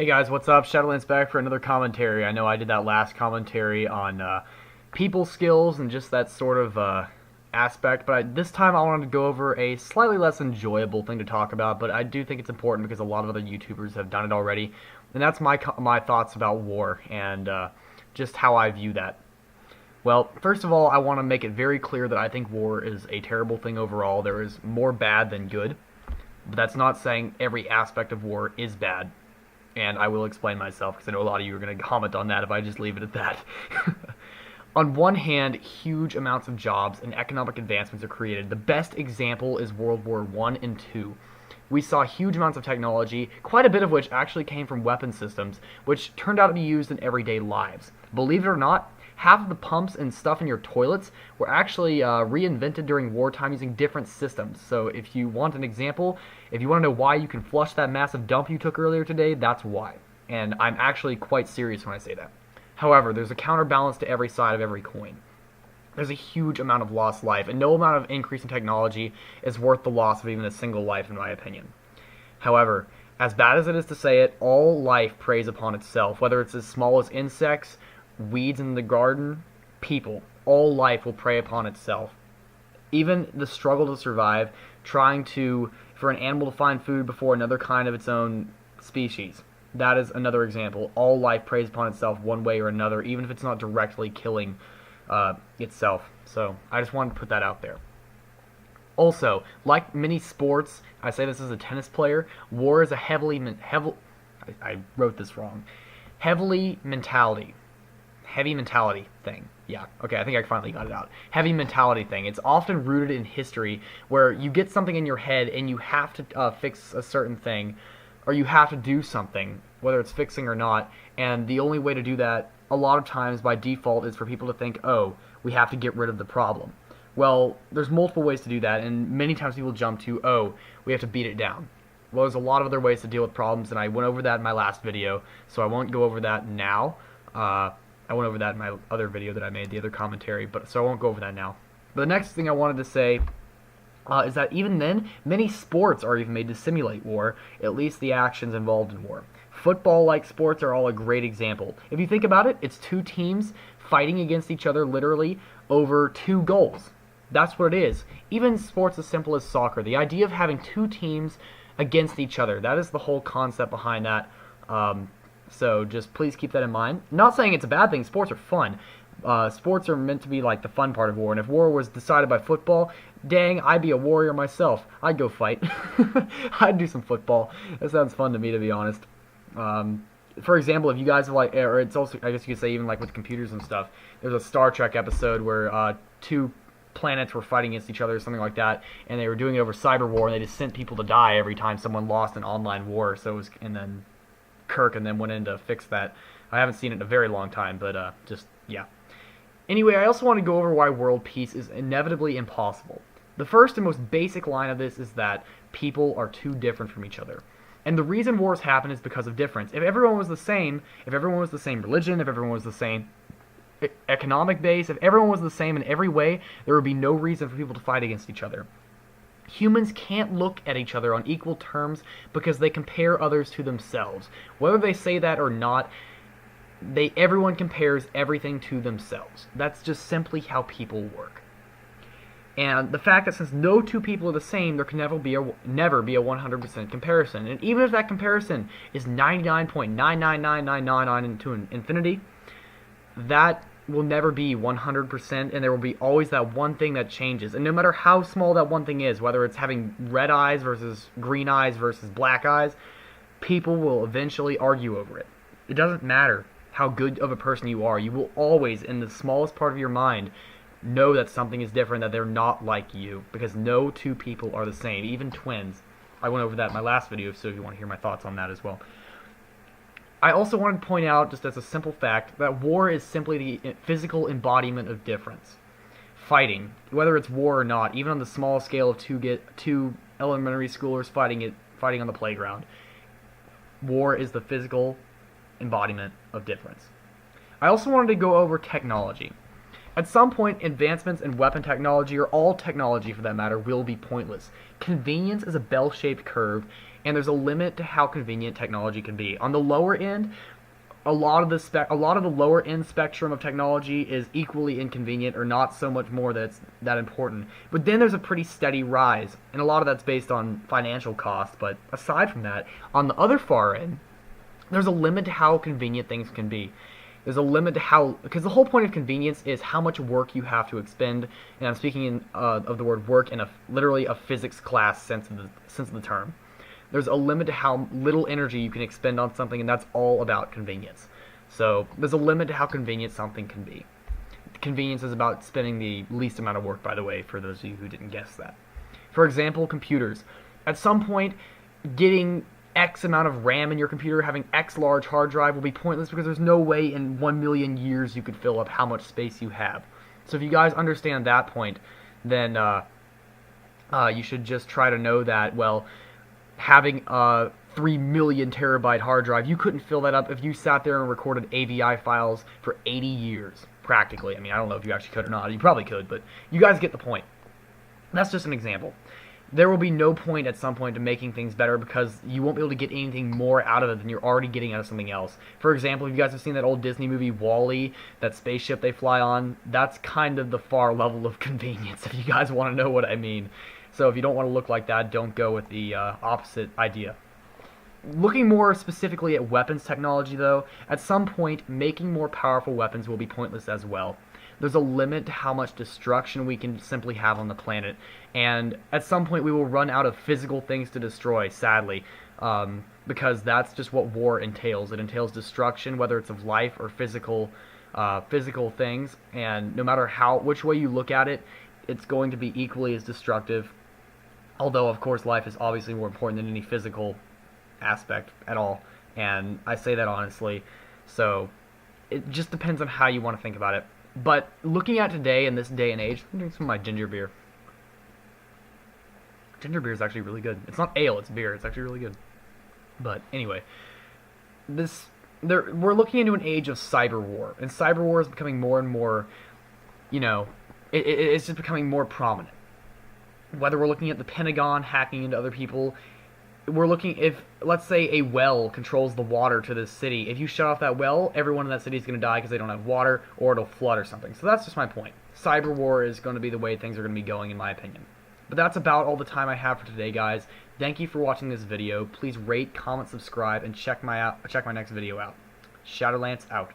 Hey guys, what's up? Shadolances back for another commentary. I know I did that last commentary on people skills and just that sort of aspect, but this time I wanted to go over a slightly less enjoyable thing to talk about, but I do think it's important because a lot of other YouTubers have done it already, and that's my thoughts about war and just how I view that. Well, first of all, I want to make it very clear that I think war is a terrible thing overall. There is more bad than good, but that's not saying every aspect of war is bad. And I will explain myself because I know a lot of you are going to comment on that if I just leave it at that. On one hand, huge amounts of jobs and economic advancements are created. The best example is World War I and II. We saw huge amounts of technology, quite a bit of which actually came from weapon systems, which turned out to be used in everyday lives. Believe it or not, half of the pumps and stuff in your toilets were actually reinvented during wartime using different systems. So if you want an example, if you want to know why you can flush that massive dump you took earlier today, that's why. And I'm actually quite serious when I say that. However, there's a counterbalance to every side of every coin. There's a huge amount of lost life, and no amount of increase in technology is worth the loss of even a single life, in my opinion. However, as bad as it is to say it, all life preys upon itself, whether it's as small as insects, weeds in the garden, people. All life will prey upon itself. Even the struggle to survive, trying for an animal to find food before another kind of its own species. That is another example. All life preys upon itself one way or another, even if it's not directly killing itself. So I just wanted to put that out there. Also, like many sports, I say this as a tennis player, war is a I wrote this wrong. Heavy mentality thing. Yeah, okay, I think I finally got it out. Heavy mentality thing. It's often rooted in history where you get something in your head and you have to fix a certain thing, or you have to do something, whether it's fixing or not, and the only way to do that, a lot of times by default, is for people to think, oh, we have to get rid of the problem. Well, there's multiple ways to do that, and many times people jump to, oh, we have to beat it down. Well, there's a lot of other ways to deal with problems, and I went over that in my last video, so I won't go over that now. I went over that in my other video that I made, the other commentary, so I won't go over that now. But the next thing I wanted to say is that even then, many sports are even made to simulate war, at least the actions involved in war. Football-like sports are all a great example. If you think about it, it's two teams fighting against each other literally over two goals. That's what it is. Even sports as simple as soccer, the idea of having two teams against each other, that is the whole concept behind that. So just please keep that in mind. Not saying it's a bad thing. Sports are fun. Sports are meant to be like the fun part of war. And if war was decided by football, dang, I'd be a warrior myself. I'd go fight. I'd do some football. That sounds fun to me, to be honest. For example, if you guys have or it's also, I guess you could say even like with computers and stuff, there's a Star Trek episode where two planets were fighting against each other or something like that, and they were doing it over cyber war, and they just sent people to die every time someone lost an online war. So it was, and then Kirk and then went in to fix that. I haven't seen it in a very long time, but just, yeah. Anyway, I also want to go over why world peace is inevitably impossible. The first and most basic line of this is that people are too different from each other. And the reason wars happen is because of difference. If everyone was the same, if everyone was the same religion, if everyone was the same economic base, if everyone was the same in every way, there would be no reason for people to fight against each other. Humans can't look at each other on equal terms because they compare others to themselves. Whether they say that or not, everyone compares everything to themselves. That's just simply how people work. And the fact that since no two people are the same, there can never be a 100% comparison. And even if that comparison is 99.99999 to infinity, that will never be 100%, and there will be always that one thing that changes. And no matter how small that one thing is, whether it's having red eyes versus green eyes versus black eyes, people will eventually argue over it. It doesn't matter how good of a person you are. You will always, in the smallest part of your mind, know that something is different, that they're not like you, because no two people are the same, even twins. I went over that in my last video, so if you want to hear my thoughts on that as well. I also wanted to point out, just as a simple fact, that war is simply the physical embodiment of difference. Fighting, whether it's war or not, even on the small scale of two elementary schoolers fighting on the playground, war is the physical embodiment of difference. I also wanted to go over technology. At some point, advancements in weapon technology, or all technology for that matter, will be pointless. Convenience is a bell-shaped curve, and there's a limit to how convenient technology can be. On the lower end, a lot of the lower end spectrum of technology is equally inconvenient or not so much more that it's that important. But then there's a pretty steady rise, and a lot of that's based on financial cost. But aside from that, on the other far end, there's a limit to how convenient things can be. There's a limit to how, because the whole point of convenience is how much work you have to expend, and I'm speaking of the word work in literally a physics class sense of the term. There's a limit to how little energy you can expend on something, and that's all about convenience. So there's a limit to how convenient something can be. Convenience is about spending the least amount of work, by the way, for those of you who didn't guess that. For example, computers. At some point, getting X amount of RAM in your computer, having X large hard drive will be pointless because there's no way in 1,000,000 years you could fill up how much space you have. So if you guys understand that point, then you should just try to know that, well, having a 3,000,000 terabyte hard drive, you couldn't fill that up if you sat there and recorded AVI files for 80 years, practically. I mean, I don't know if you actually could or not. You probably could, but you guys get the point. That's just an example. There will be no point at some point to making things better because you won't be able to get anything more out of it than you're already getting out of something else. For example, if you guys have seen that old Disney movie WALL-E, that spaceship they fly on, that's kind of the far level of convenience, if you guys want to know what I mean. So if you don't want to look like that, don't go with the opposite idea. Looking more specifically at weapons technology, though, at some point, making more powerful weapons will be pointless as well. There's a limit to how much destruction we can simply have on the planet, and at some point we will run out of physical things to destroy, sadly, because that's just what war entails. It entails destruction, whether it's of life or physical things, and no matter which way you look at it, it's going to be equally as destructive. Although, of course, life is obviously more important than any physical aspect at all, and I say that honestly, so it just depends on how you want to think about it. But looking at today, in this day and age, I'm drinking some of my ginger beer. Ginger beer is actually really good. It's not ale, it's beer. It's actually really good. But anyway, we're looking into an age of cyber war, and cyber war is becoming more and more, it's just becoming more prominent. Whether we're looking at the Pentagon hacking into other people, we're looking, if, let's say, a well controls the water to this city. If you shut off that well, everyone in that city is going to die because they don't have water, or it'll flood or something. So that's just my point. Cyber war is going to be the way things are going to be going, in my opinion. But that's about all the time I have for today, guys. Thank you for watching this video. Please rate, comment, subscribe, and check my next video out. Shadowlance out.